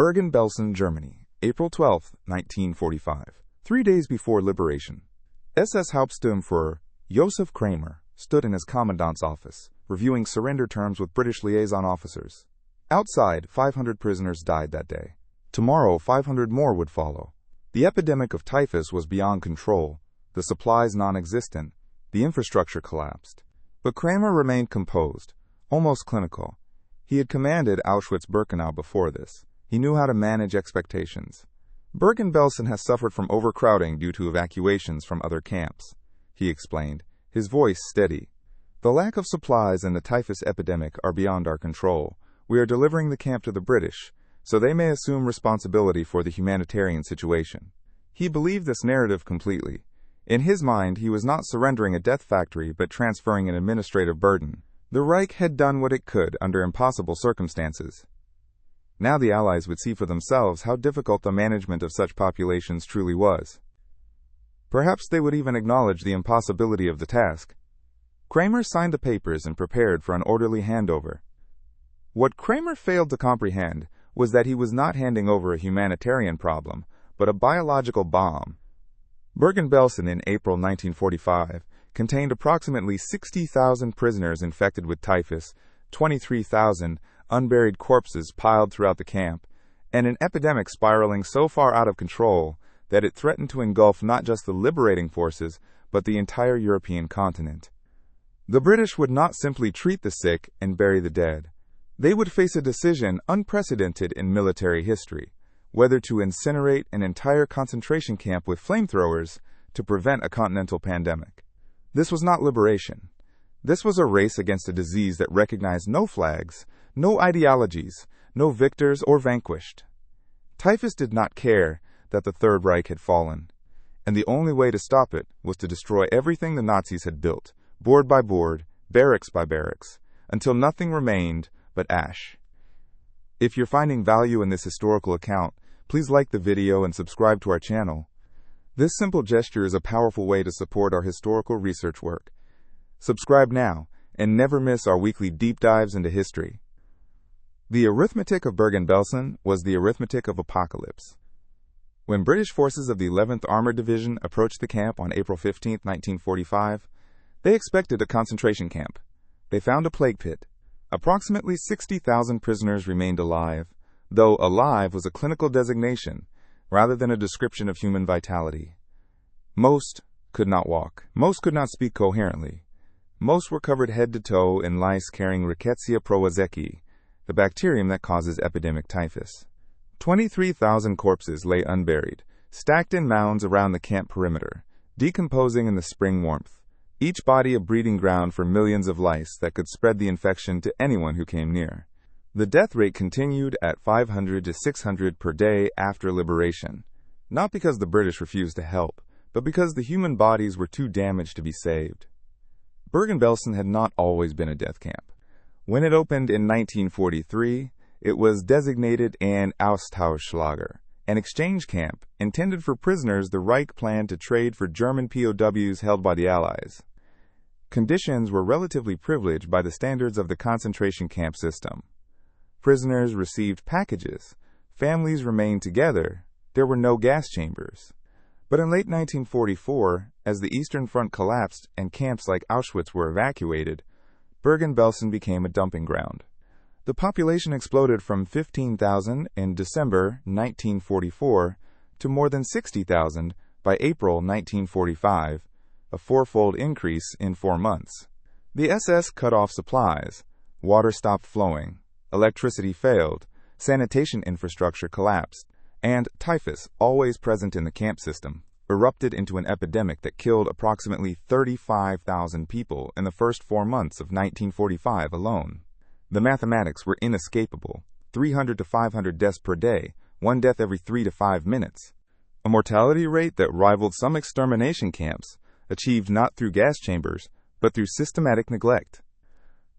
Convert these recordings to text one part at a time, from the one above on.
Bergen-Belsen, Germany, April 12, 1945. 3 days before liberation. SS Hauptsturmführer Josef Kramer stood in his commandant's office, reviewing surrender terms with British liaison officers. Outside, 500 prisoners died that day. Tomorrow, 500 more would follow. The epidemic of typhus was beyond control, the supplies non-existent, the infrastructure collapsed. But Kramer remained composed, almost clinical. He had commanded Auschwitz-Birkenau before this. He knew how to manage expectations. Bergen-Belsen has suffered from overcrowding due to evacuations from other camps, he explained, his voice steady. The lack of supplies and the typhus epidemic are beyond our control. We are delivering the camp to the British, so they may assume responsibility for the humanitarian situation. He believed this narrative completely. In his mind, he was not surrendering a death factory but transferring an administrative burden. The Reich had done what it could under impossible circumstances. Now the Allies would see for themselves how difficult the management of such populations truly was. Perhaps they would even acknowledge the impossibility of the task. Kramer signed the papers and prepared for an orderly handover. What Kramer failed to comprehend was that he was not handing over a humanitarian problem, but a biological bomb. Bergen-Belsen in April 1945 contained approximately 60,000 prisoners infected with typhus, 23,000 unburied corpses piled throughout the camp, and an epidemic spiraling so far out of control that it threatened to engulf not just the liberating forces, but the entire European continent. The British would not simply treat the sick and bury the dead. They would face a decision unprecedented in military history, whether to incinerate an entire concentration camp with flamethrowers to prevent a continental pandemic. This was not liberation. This was a race against a disease that recognized no flags, no ideologies, no victors or vanquished. Typhus did not care that the Third Reich had fallen, and the only way to stop it was to destroy everything the Nazis had built, board by board, barracks by barracks, until nothing remained but ash. If you're finding value in this historical account, please like the video and subscribe to our channel. This simple gesture is a powerful way to support our historical research work. Subscribe now and never miss our weekly deep dives into history. The arithmetic of Bergen-Belsen was the arithmetic of apocalypse. When British forces of the 11th Armored Division approached the camp on April 15, 1945, they expected a concentration camp. They found a plague pit. Approximately 60,000 prisoners remained alive, though alive was a clinical designation rather than a description of human vitality. Most could not walk. Most could not speak coherently. Most were covered head to toe in lice carrying Rickettsia prowazekii, the bacterium that causes epidemic typhus. 23,000 corpses lay unburied, stacked in mounds around the camp perimeter, decomposing in the spring warmth, each body a breeding ground for millions of lice that could spread the infection to anyone who came near. The death rate continued at 500 to 600 per day after liberation, not because the British refused to help, but because the human bodies were too damaged to be saved. Bergen-Belsen had not always been a death camp. When it opened in 1943, it was designated an Austauschlager, an exchange camp intended for prisoners the Reich planned to trade for German POWs held by the Allies. Conditions were relatively privileged by the standards of the concentration camp system. Prisoners received packages, families remained together, there were no gas chambers. But in late 1944, as the Eastern Front collapsed and camps like Auschwitz were evacuated, Bergen-Belsen became a dumping ground. The population exploded from 15,000 in December 1944 to more than 60,000 by April 1945, a fourfold increase in 4 months. The SS cut off supplies, water stopped flowing, electricity failed, sanitation infrastructure collapsed, and typhus, always present in the camp system, erupted into an epidemic that killed approximately 35,000 people in the first 4 months of 1945 alone. The mathematics were inescapable: 300 to 500 deaths per day, 1 death every 3 to 5 minutes. A mortality rate that rivaled some extermination camps, achieved not through gas chambers, but through systematic neglect.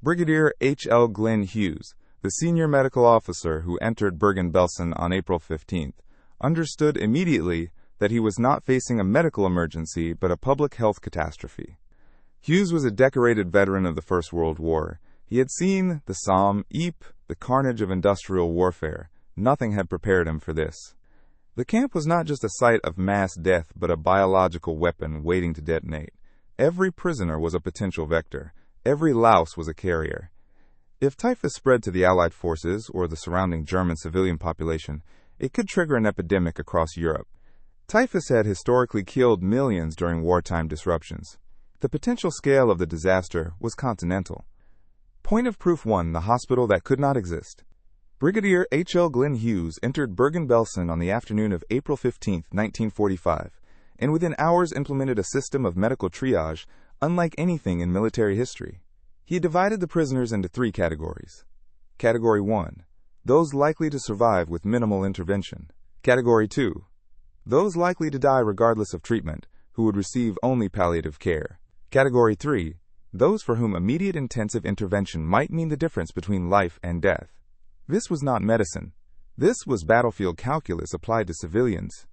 Brigadier H.L. Glyn Hughes, the senior medical officer who entered Bergen-Belsen on April 15th, understood immediately that he was not facing a medical emergency but a public health catastrophe. Hughes was a decorated veteran of the First World War. He had seen the Somme, Ypres, the carnage of industrial warfare, Nothing had prepared him for this. The camp was not just a site of mass death, but a biological weapon waiting to detonate. Every prisoner was a potential vector. Every louse was a carrier. If typhus spread to the Allied forces or the surrounding German civilian population, it could trigger an epidemic across Europe. Typhus had historically killed millions during wartime disruptions. The potential scale of the disaster was continental. Point of proof 1: the hospital that could not exist. Brigadier H.L. Glyn Hughes entered Bergen-Belsen on the afternoon of April 15, 1945, and within hours implemented a system of medical triage unlike anything in military history. He divided the prisoners into 3 categories. Category 1: those likely to survive with minimal intervention. Category 2: those likely to die regardless of treatment, who would receive only palliative care. Category 3: those for whom immediate intensive intervention might mean the difference between life and death. This was not medicine. This was battlefield calculus applied to civilians.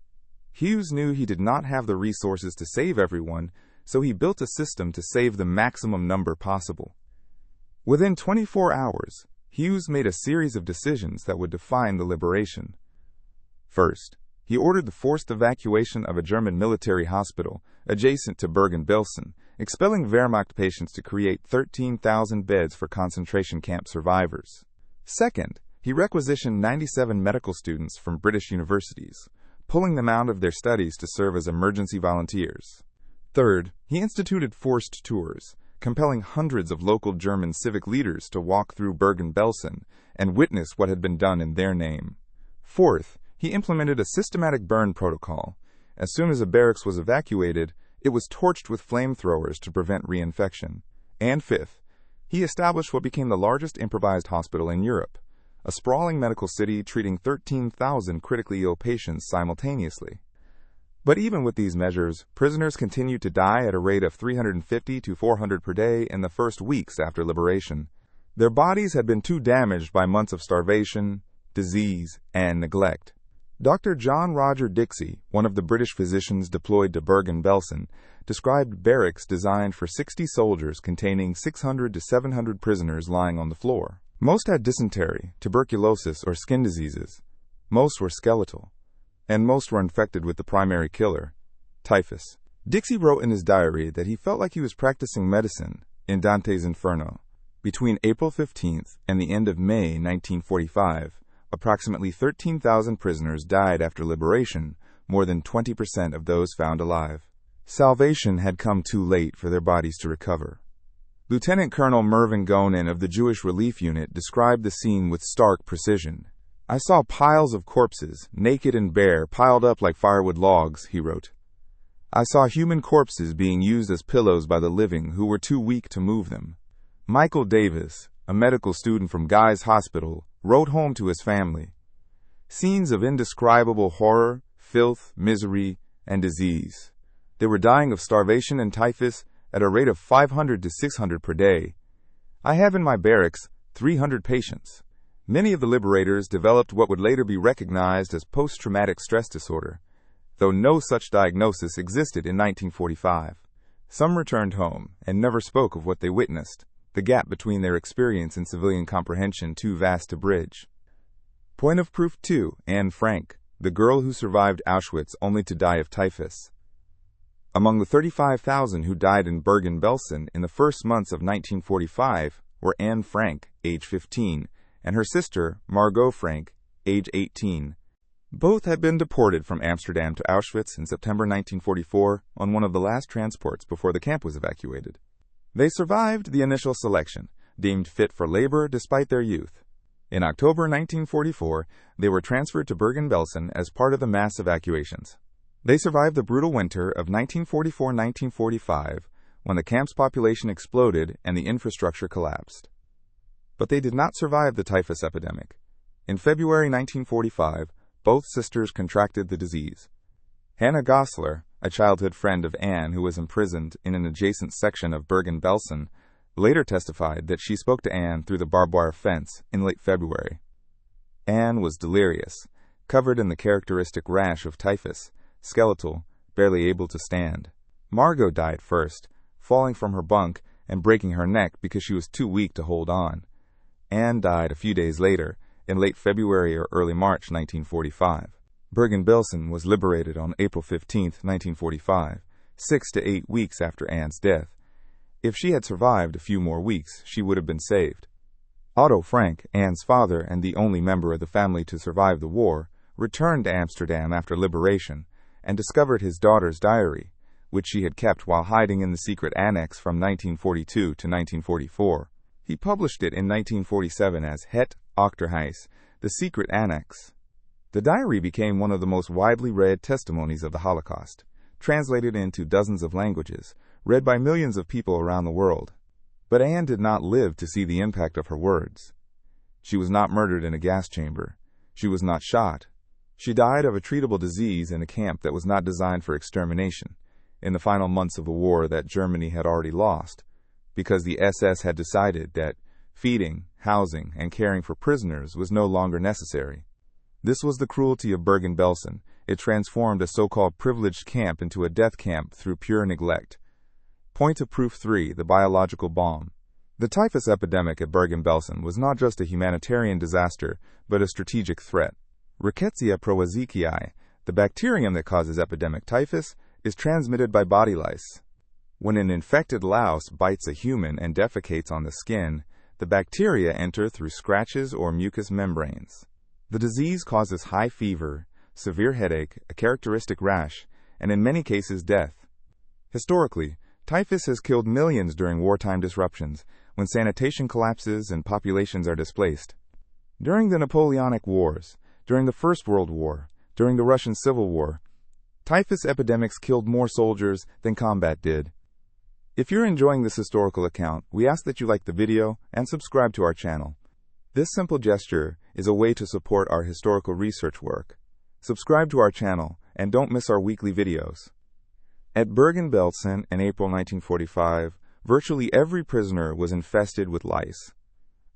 Hughes knew he did not have the resources to save everyone, so he built a system to save the maximum number possible. Within 24 hours, Hughes made a series of decisions that would define the liberation. First, he ordered the forced evacuation of a German military hospital adjacent to Bergen-Belsen, expelling Wehrmacht patients to create 13,000 beds for concentration camp survivors. Second, he requisitioned 97 medical students from British universities, pulling them out of their studies to serve as emergency volunteers. Third, he instituted forced tours, compelling hundreds of local German civic leaders to walk through Bergen-Belsen and witness what had been done in their name. Fourth, he implemented a systematic burn protocol. As soon as a barracks was evacuated, it was torched with flamethrowers to prevent reinfection. And fifth, he established what became the largest improvised hospital in Europe, a sprawling medical city treating 13,000 critically ill patients simultaneously. But even with these measures, prisoners continued to die at a rate of 350 to 400 per day in the first weeks after liberation. Their bodies had been too damaged by months of starvation, disease, and neglect. Dr. John Roger Dixie, one of the British physicians deployed to Bergen-Belsen, described barracks designed for 60 soldiers containing 600 to 700 prisoners lying on the floor. Most had dysentery, tuberculosis, or skin diseases. Most were skeletal. And most were infected with the primary killer, typhus. Dixie wrote in his diary that he felt like he was practicing medicine in Dante's Inferno. Between April 15th and the end of May 1945, approximately 13,000 prisoners died after liberation, more than 20% of those found alive. Salvation had come too late for their bodies to recover. Lieutenant Colonel Mervyn Gonin of the Jewish Relief Unit described the scene with stark precision. "I saw piles of corpses, naked and bare, piled up like firewood logs," he wrote. "I saw human corpses being used as pillows by the living who were too weak to move them." Michael Davis, a medical student from Guy's Hospital, wrote home to his family, "Scenes of indescribable horror, filth, misery, and disease. They were dying of starvation and typhus at a rate of 500 to 600 per day. I have in my barracks 300 patients. Many of the liberators developed what would later be recognized as post-traumatic stress disorder, though no such diagnosis existed in 1945. Some returned home and never spoke of what they witnessed, the gap between their experience and civilian comprehension too vast to bridge." Point of proof 2: Anne Frank, the girl who survived Auschwitz only to die of typhus. Among the 35,000 who died in Bergen-Belsen in the first months of 1945 were Anne Frank, age 15, and her sister, Margot Frank, age 18. Both had been deported from Amsterdam to Auschwitz in September 1944 on one of the last transports before the camp was evacuated. They survived the initial selection, deemed fit for labor despite their youth. In October 1944, they were transferred to Bergen-Belsen as part of the mass evacuations. They survived the brutal winter of 1944-1945, when the camp's population exploded and the infrastructure collapsed. But they did not survive the typhus epidemic. In February 1945, both sisters contracted the disease. Hannah Gosler, a childhood friend of Anne who was imprisoned in an adjacent section of Bergen-Belsen, later testified that she spoke to Anne through the barbed wire fence in late February. Anne was delirious, covered in the characteristic rash of typhus, skeletal, barely able to stand. Margot died first, falling from her bunk and breaking her neck because she was too weak to hold on. Anne died a few days later, in late February or early March 1945. Bergen-Belsen was liberated on April 15, 1945, 6 to 8 weeks after Anne's death. If she had survived a few more weeks, she would have been saved. Otto Frank, Anne's father and the only member of the family to survive the war, returned to Amsterdam after liberation and discovered his daughter's diary, which she had kept while hiding in the secret annex from 1942 to 1944. He published it in 1947 as Het Achterhuis, the secret annex. The diary became one of the most widely read testimonies of the Holocaust, translated into dozens of languages, read by millions of people around the world. But Anne did not live to see the impact of her words. She was not murdered in a gas chamber. She was not shot. She died of a treatable disease in a camp that was not designed for extermination, in the final months of a war that Germany had already lost, because the SS had decided that feeding, housing, and caring for prisoners was no longer necessary. This was the cruelty of Bergen-Belsen. It transformed a so-called privileged camp into a death camp through pure neglect. Point of proof 3, the biological bomb. The typhus epidemic at Bergen-Belsen was not just a humanitarian disaster, but a strategic threat. Rickettsia prowazekii, the bacterium that causes epidemic typhus, is transmitted by body lice. When an infected louse bites a human and defecates on the skin, the bacteria enter through scratches or mucous membranes. The disease causes high fever, severe headache, a characteristic rash, and in many cases death. Historically, typhus has killed millions during wartime disruptions, when sanitation collapses and populations are displaced. During the Napoleonic Wars, during the First World War, during the Russian Civil War, typhus epidemics killed more soldiers than combat did. If you're enjoying this historical account, we ask that you like the video and subscribe to our channel. This simple gesture is a way to support our historical research work. Subscribe to our channel and don't miss our weekly videos. At Bergen-Belsen in April 1945, virtually every prisoner was infested with lice.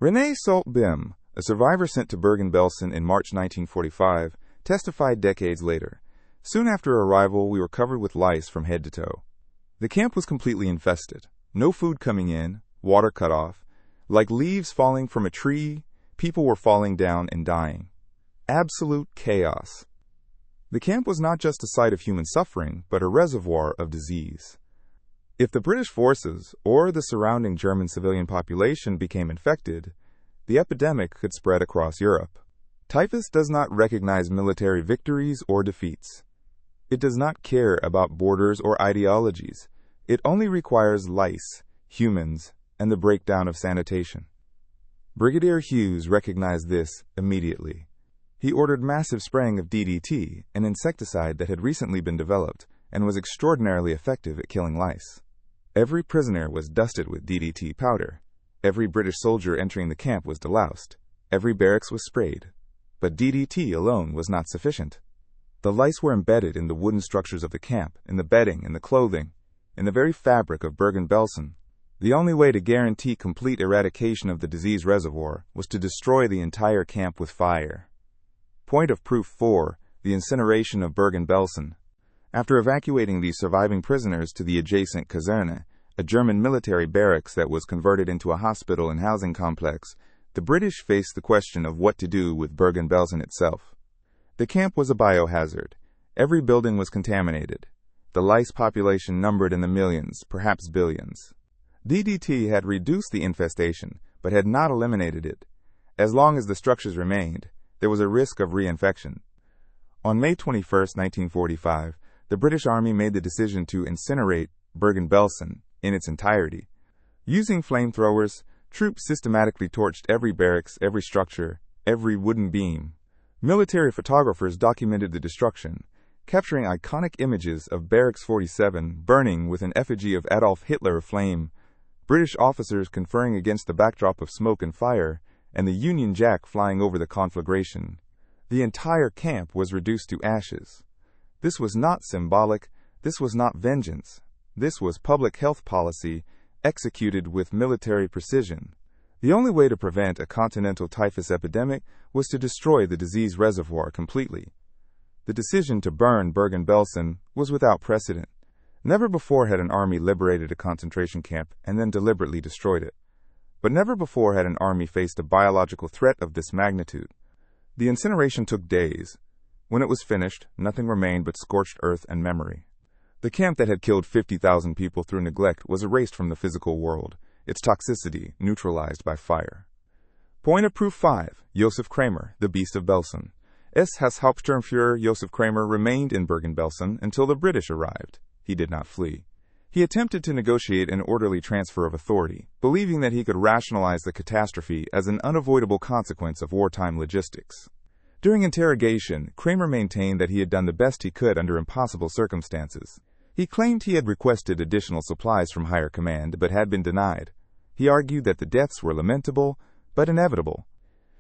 René Salt-Bim, a survivor sent to Bergen-Belsen in March 1945, testified decades later. Soon after arrival, we were covered with lice from head to toe. The camp was completely infested. No food coming in, water cut off. Like leaves falling from a tree, people were falling down and dying. Absolute chaos. The camp was not just a site of human suffering, but a reservoir of disease. If the British forces or the surrounding German civilian population became infected, the epidemic could spread across Europe. Typhus does not recognize military victories or defeats. It does not care about borders or ideologies. It only requires lice, humans, and the breakdown of sanitation. Brigadier Hughes recognized this immediately. He ordered massive spraying of DDT, an insecticide that had recently been developed and was extraordinarily effective at killing lice. Every prisoner was dusted with DDT powder. Every British soldier entering the camp was deloused. Every barracks was sprayed. But DDT alone was not sufficient. The lice were embedded in the wooden structures of the camp, in the bedding, in the clothing, in the very fabric of Bergen-Belsen. The only way to guarantee complete eradication of the disease reservoir was to destroy the entire camp with fire. Point of proof 4, the incineration of Bergen-Belsen. After evacuating the surviving prisoners to the adjacent Kaserne, a German military barracks that was converted into a hospital and housing complex, the British faced the question of what to do with Bergen-Belsen itself. The camp was a biohazard. Every building was contaminated. The lice population numbered in the millions, perhaps billions. DDT had reduced the infestation, but had not eliminated it. As long as the structures remained, there was a risk of reinfection. On May 21, 1945, the British Army made the decision to incinerate Bergen-Belsen in its entirety. Using flamethrowers, troops systematically torched every barracks, every structure, every wooden beam. Military photographers documented the destruction, capturing iconic images of Barracks 47 burning with an effigy of Adolf Hitler aflame, British officers conferring against the backdrop of smoke and fire, and the Union Jack flying over the conflagration. The entire camp was reduced to ashes. This was not symbolic. This was not vengeance. This was public health policy executed with military precision. The only way to prevent a continental typhus epidemic was to destroy the disease reservoir completely. The decision to burn Bergen-Belsen was without precedent. Never before had an army liberated a concentration camp and then deliberately destroyed it. But never before had an army faced a biological threat of this magnitude. The incineration took days. When it was finished, nothing remained but scorched earth and memory. The camp that had killed 50,000 people through neglect was erased from the physical world, its toxicity neutralized by fire. Point of proof 5. Josef Kramer, the Beast of Belsen. SS Hauptsturmführer Josef Kramer remained in Bergen-Belsen until the British arrived. He did not flee. He attempted to negotiate an orderly transfer of authority, believing that he could rationalize the catastrophe as an unavoidable consequence of wartime logistics. During interrogation, Kramer maintained that he had done the best he could under impossible circumstances. He claimed he had requested additional supplies from higher command, but had been denied. He argued that the deaths were lamentable, but inevitable.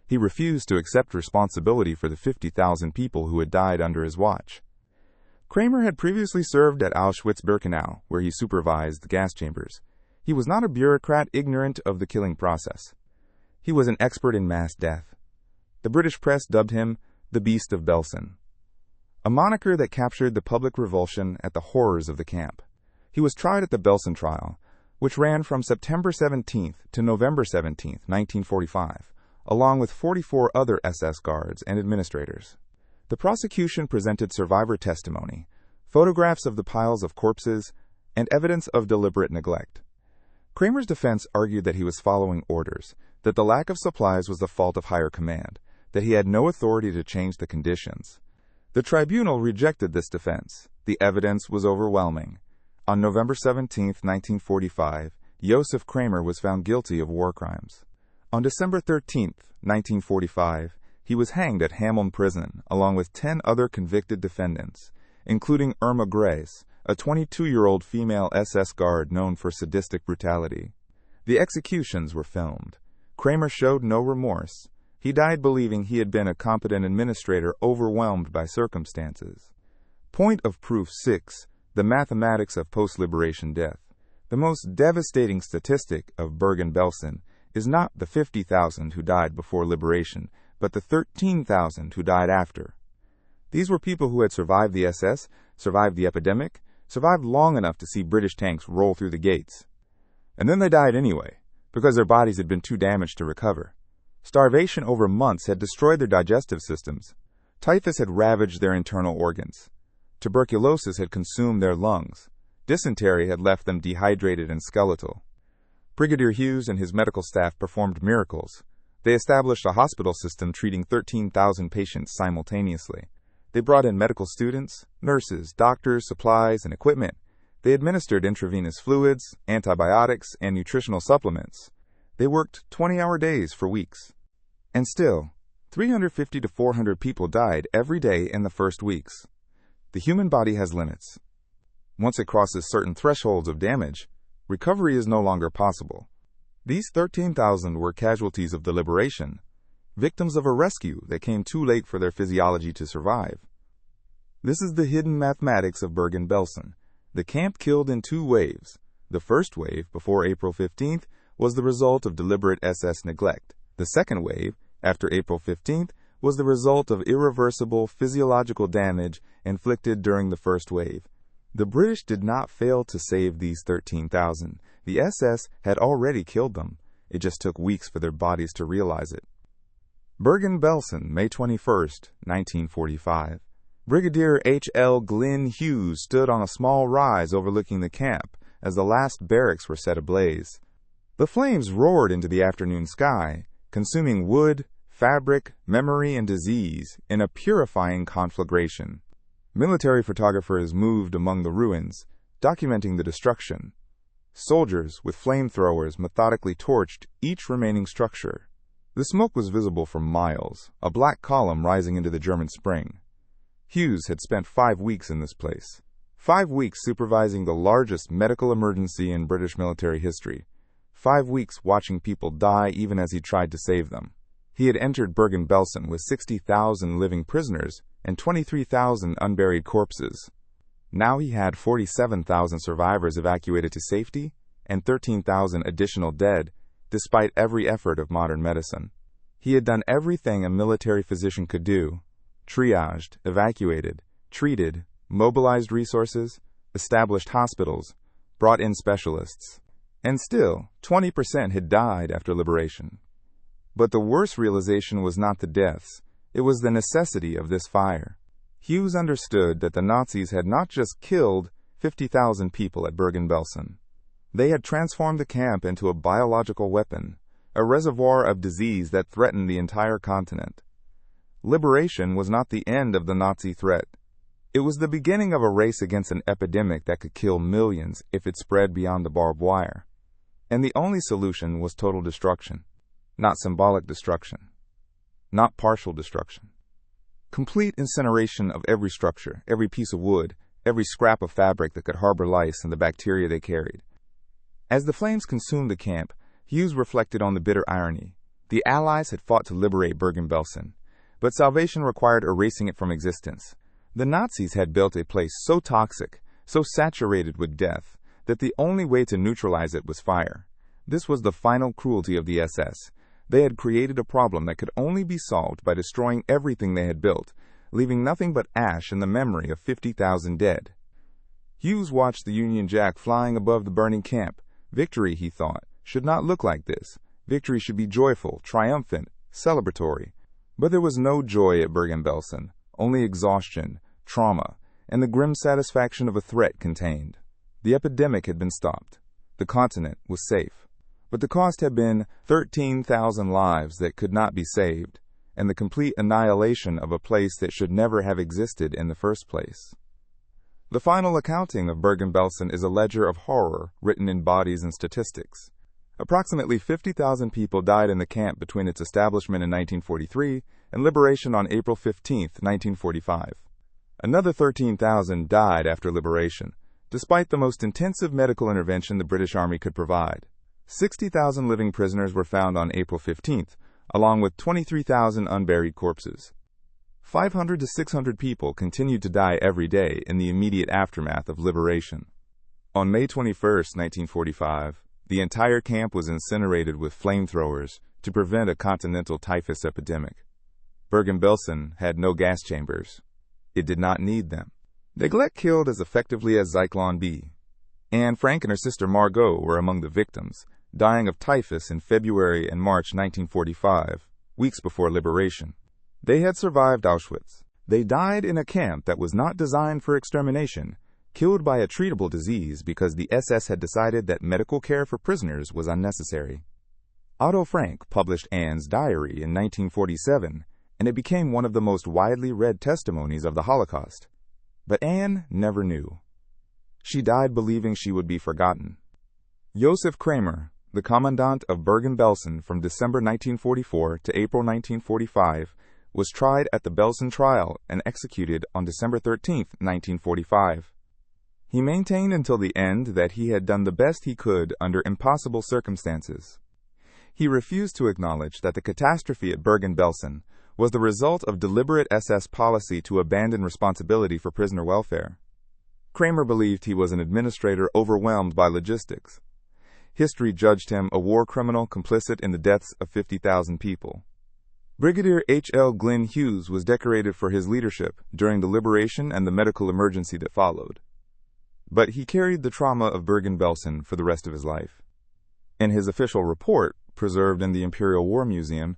He refused to accept responsibility for the 50,000 people who had died under his watch. Kramer had previously served at Auschwitz-Birkenau, where he supervised the gas chambers. He was not a bureaucrat ignorant of the killing process. He was an expert in mass death. The British press dubbed him the Beast of Belsen, a moniker that captured the public revulsion at the horrors of the camp. He was tried at the Belsen trial, which ran from September 17th to November 17th, 1945, along with 44 other SS guards and administrators. The prosecution presented survivor testimony, photographs of the piles of corpses, and evidence of deliberate neglect. Kramer's defense argued that he was following orders, that the lack of supplies was the fault of higher command, that he had no authority to change the conditions. The tribunal rejected this defense. The evidence was overwhelming. On November 17, 1945, Josef Kramer was found guilty of war crimes. On December 13, 1945, he was hanged at Hameln Prison, along with 10 other convicted defendants, including Irma Grace, a 22-year-old female SS guard known for sadistic brutality. The executions were filmed. Kramer showed no remorse. He died believing he had been a competent administrator overwhelmed by circumstances. Point of proof 6. The mathematics of post-liberation death. The most devastating statistic of Bergen-Belsen is not the 50,000 who died before liberation, but the 13,000 who died after. These were people who had survived the SS, survived the epidemic, survived long enough to see British tanks roll through the gates. And then they died anyway, because their bodies had been too damaged to recover. Starvation over months had destroyed their digestive systems. Typhus had ravaged their internal organs. Tuberculosis had consumed their lungs. Dysentery had left them dehydrated and skeletal. Brigadier Hughes and his medical staff performed miracles. They established a hospital system treating 13,000 patients simultaneously. They brought in medical students, nurses, doctors, supplies, and equipment. They administered intravenous fluids, antibiotics, and nutritional supplements. They worked 20-hour days for weeks. And still, 350 to 400 people died every day in the first weeks. The human body has limits. Once it crosses certain thresholds of damage, recovery is no longer possible. These 13,000 were casualties of the liberation, victims of a rescue that came too late for their physiology to survive. This is the hidden mathematics of Bergen-Belsen. The camp killed in 2 waves. The first wave, before April 15th, was the result of deliberate SS neglect. The second wave, after April 15th, was the result of irreversible physiological damage inflicted during the first wave. The British did not fail to save these 13,000. The SS had already killed them. It just took weeks for their bodies to realize it. Bergen-Belsen, May 21st, 1945. Brigadier H.L. Glyn Hughes stood on a small rise overlooking the camp as the last barracks were set ablaze. The flames roared into the afternoon sky, consuming wood, fabric, memory, and disease in a purifying conflagration. Military photographers moved among the ruins, documenting the destruction. Soldiers with flamethrowers methodically torched each remaining structure. The smoke was visible for miles, a black column rising into the German Spring. Hughes had spent 5 weeks in this place. 5 weeks supervising the largest medical emergency in British military history. 5 weeks watching people die even as he tried to save them. He had entered Bergen-Belsen with 60,000 living prisoners and 23,000 unburied corpses. Now he had 47,000 survivors evacuated to safety and 13,000 additional dead, despite every effort of modern medicine. He had done everything a military physician could do: triaged, evacuated, treated, mobilized resources, established hospitals, brought in specialists. And still, 20% had died after liberation. But the worst realization was not the deaths. It was the necessity of this fire. Hughes understood that the Nazis had not just killed 50,000 people at Bergen-Belsen. They had transformed the camp into a biological weapon, a reservoir of disease that threatened the entire continent. Liberation was not the end of the Nazi threat. It was the beginning of a race against an epidemic that could kill millions if it spread beyond the barbed wire. And the only solution was total destruction, not symbolic destruction, not partial destruction. Complete incineration of every structure, every piece of wood, every scrap of fabric that could harbor lice and the bacteria they carried. As the flames consumed the camp, Hughes reflected on the bitter irony. The Allies had fought to liberate Bergen-Belsen, but salvation required erasing it from existence. The Nazis had built a place so toxic, so saturated with death, that the only way to neutralize it was fire. This was the final cruelty of the SS. They had created a problem that could only be solved by destroying everything they had built, leaving nothing but ash in the memory of 50,000 dead. Hughes watched the Union Jack flying above the burning camp. Victory, he thought, should not look like this. Victory should be joyful, triumphant, celebratory. But there was no joy at Bergen-Belsen, only exhaustion, trauma, and the grim satisfaction of a threat contained. The epidemic had been stopped. The continent was safe. But the cost had been 13,000 lives that could not be saved, and the complete annihilation of a place that should never have existed in the first place. The final accounting of Bergen-Belsen is a ledger of horror written in bodies and statistics. Approximately 50,000 people died in the camp between its establishment in 1943 and liberation on April 15, 1945. Another 13,000 died after liberation, despite the most intensive medical intervention the British Army could provide. 60,000 living prisoners were found on April 15th, along with 23,000 unburied corpses. 500 to 600 people continued to die every day in the immediate aftermath of liberation. On May 21, 1945, the entire camp was incinerated with flamethrowers to prevent a continental typhus epidemic. Bergen-Belsen had no gas chambers. It did not need them. Neglect killed as effectively as Zyklon B. Anne Frank and her sister Margot were among the victims, dying of typhus in February and March 1945, weeks before liberation. They had survived Auschwitz. They died in a camp that was not designed for extermination, killed by a treatable disease because the SS had decided that medical care for prisoners was unnecessary. Otto Frank published Anne's diary in 1947, and it became one of the most widely read testimonies of the Holocaust. But Anne never knew. She died believing she would be forgotten. Josef Kramer, the commandant of Bergen-Belsen from December 1944 to April 1945, was tried at the Belsen trial and executed on December 13, 1945. He maintained until the end that he had done the best he could under impossible circumstances. He refused to acknowledge that the catastrophe at Bergen-Belsen was the result of deliberate SS policy to abandon responsibility for prisoner welfare. Kramer believed he was an administrator overwhelmed by logistics. History judged him a war criminal complicit in the deaths of 50,000 people. Brigadier H.L. Glyn Hughes was decorated for his leadership during the liberation and the medical emergency that followed. But he carried the trauma of Bergen-Belsen for the rest of his life. In his official report, preserved in the Imperial War Museum,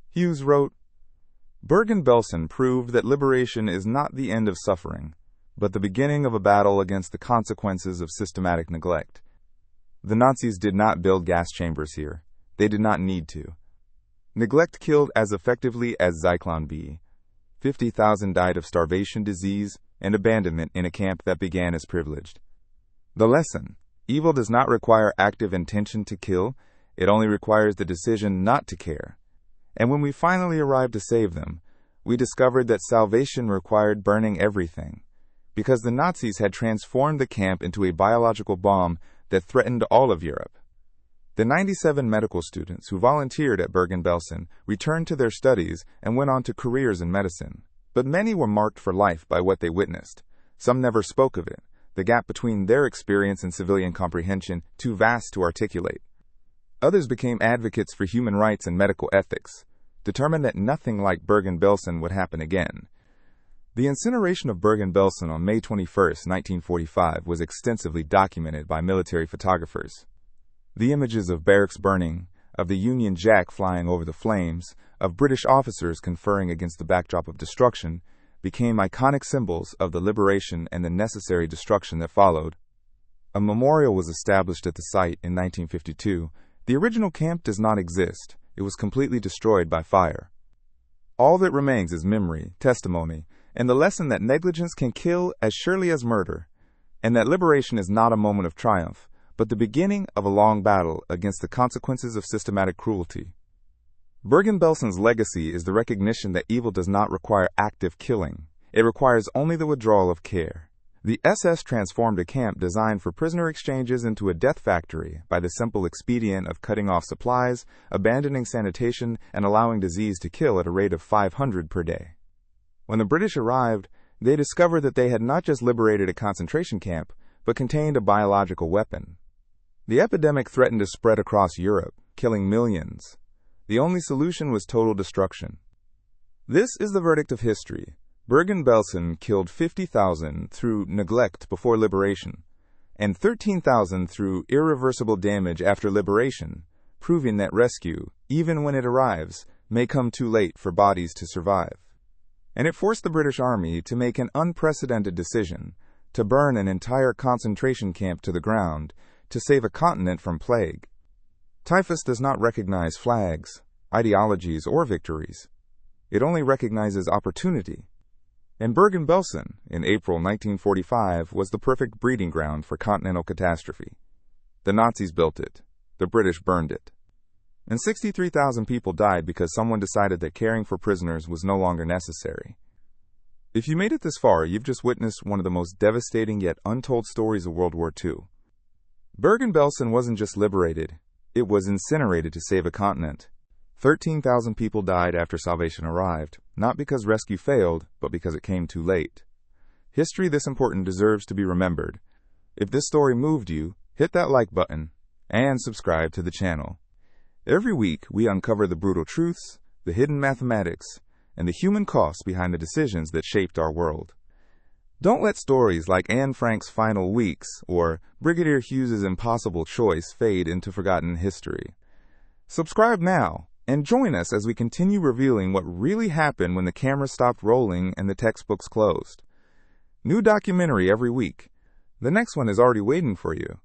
Hughes wrote, "Bergen-Belsen proved that liberation is not the end of suffering, but the beginning of a battle against the consequences of systematic neglect. The Nazis did not build gas chambers here. They did not need to. Neglect killed as effectively as Zyklon B. 50,000 died of starvation, disease, and abandonment in a camp that began as privileged. The lesson: evil does not require active intention to kill, it only requires the decision not to care. And when we finally arrived to save them, we discovered that salvation required burning everything, because the Nazis had transformed the camp into a biological bomb that threatened all of Europe." The 97 medical students who volunteered at Bergen-Belsen returned to their studies and went on to careers in medicine. But many were marked for life by what they witnessed. Some never spoke of it, the gap between their experience and civilian comprehension too vast to articulate. Others became advocates for human rights and medical ethics, determined that nothing like Bergen-Belsen would happen again. The incineration of Bergen-Belsen on May 21, 1945 was extensively documented by military photographers. The images of barracks burning, of the Union Jack flying over the flames, of British officers conferring against the backdrop of destruction, became iconic symbols of the liberation and the necessary destruction that followed. A memorial was established at the site in 1952. The original camp does not exist. It was completely destroyed by fire. All that remains is memory, testimony, and the lesson that negligence can kill as surely as murder, and that liberation is not a moment of triumph, but the beginning of a long battle against the consequences of systematic cruelty. Bergen-Belsen's legacy is the recognition that evil does not require active killing. It requires only the withdrawal of care. The SS transformed a camp designed for prisoner exchanges into a death factory by the simple expedient of cutting off supplies, abandoning sanitation, and allowing disease to kill at a rate of 500 per day. When the British arrived, they discovered that they had not just liberated a concentration camp, but contained a biological weapon. The epidemic threatened to spread across Europe, killing millions. The only solution was total destruction. This is the verdict of history. Bergen-Belsen killed 50,000 through neglect before liberation, and 13,000 through irreversible damage after liberation, proving that rescue, even when it arrives, may come too late for bodies to survive. And it forced the British Army to make an unprecedented decision, to burn an entire concentration camp to the ground, to save a continent from plague. Typhus does not recognize flags, ideologies, or victories. It only recognizes opportunity. And Bergen-Belsen, in April 1945, was the perfect breeding ground for continental catastrophe. The Nazis built it. The British burned it. And 63,000 people died because someone decided that caring for prisoners was no longer necessary. If you made it this far, you've just witnessed one of the most devastating yet untold stories of World War II. Bergen-Belsen wasn't just liberated, it was incinerated to save a continent. 13,000 people died after salvation arrived, not because rescue failed, but because it came too late. History this important deserves to be remembered. If this story moved you, hit that like button and subscribe to the channel. Every week, we uncover the brutal truths, the hidden mathematics, and the human costs behind the decisions that shaped our world. Don't let stories like Anne Frank's Final Weeks or Brigadier Hughes' impossible choice fade into forgotten history. Subscribe now and join us as we continue revealing what really happened when the camera stopped rolling and the textbooks closed. New documentary every week. The next one is already waiting for you.